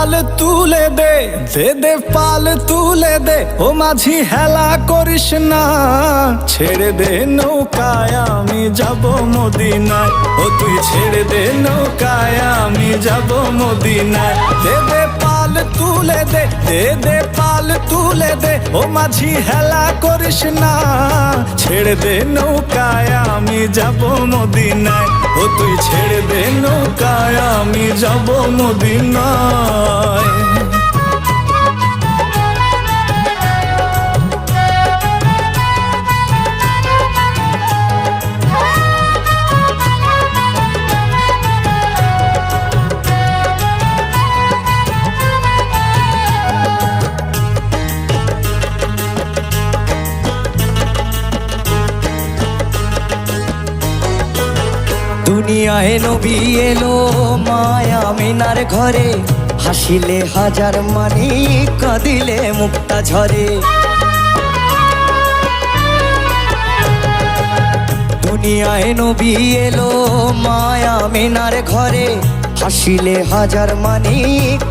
পাল তুলে দে, দে দে পাল তুলে দে, ও মাঝি হেলা করিস না। ছেড়ে দে নৌকায় আমি যাব মদিনায়, ও তুই ছেড়ে দে নৌকায় আমি যাব মদিনায়। দে দে পাল তুলে দে, দে দে পাল তুলে দে, ও মাঝি হেলা করিস না। ছেড়ে দে নৌকায় আমি যাব মদিনায়, ও তুই ছেড়ে দে নৌকায় আমি যাব মদিনায়। দুনিয়ায় নবী এলো মায়া মিনার ঘরে, হাসিলে হাজার মানি কাঁদিলে মুক্তা ঝরে। দুনিয়ায় নবী এলো মায়া মিনার ঘরে, হাসিলে হাজার মানি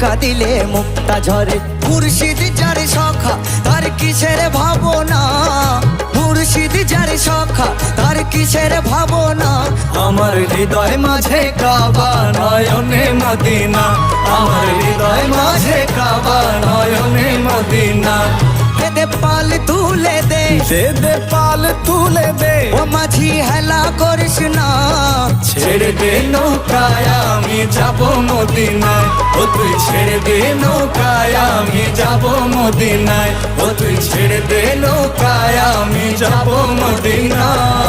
কাঁদিলে মুক্তা ঝরে। মুর্শিদ যার সখা তার কিসের ভাবনা, মুর্শিদ যার সখা তার কিসের ভাবনা। আমার হৃদয় মাঝে কাবা নয়নে মদিনা, আমার হৃদয় মাঝে কাবা নয়নে মদিনা। দে দে পাল তুলে দে, দে দে পাল তুলে দে, ও মাঝি হেলা করিস না। ছেড়ে দে নৌকায় আমি যাব মদিনায়, ও তুই ছেড়ে দে নৌকায় আমি যাব মদিনায়, ও তুই ছেড়ে দে নৌকায় আমি যাব মদিনায়।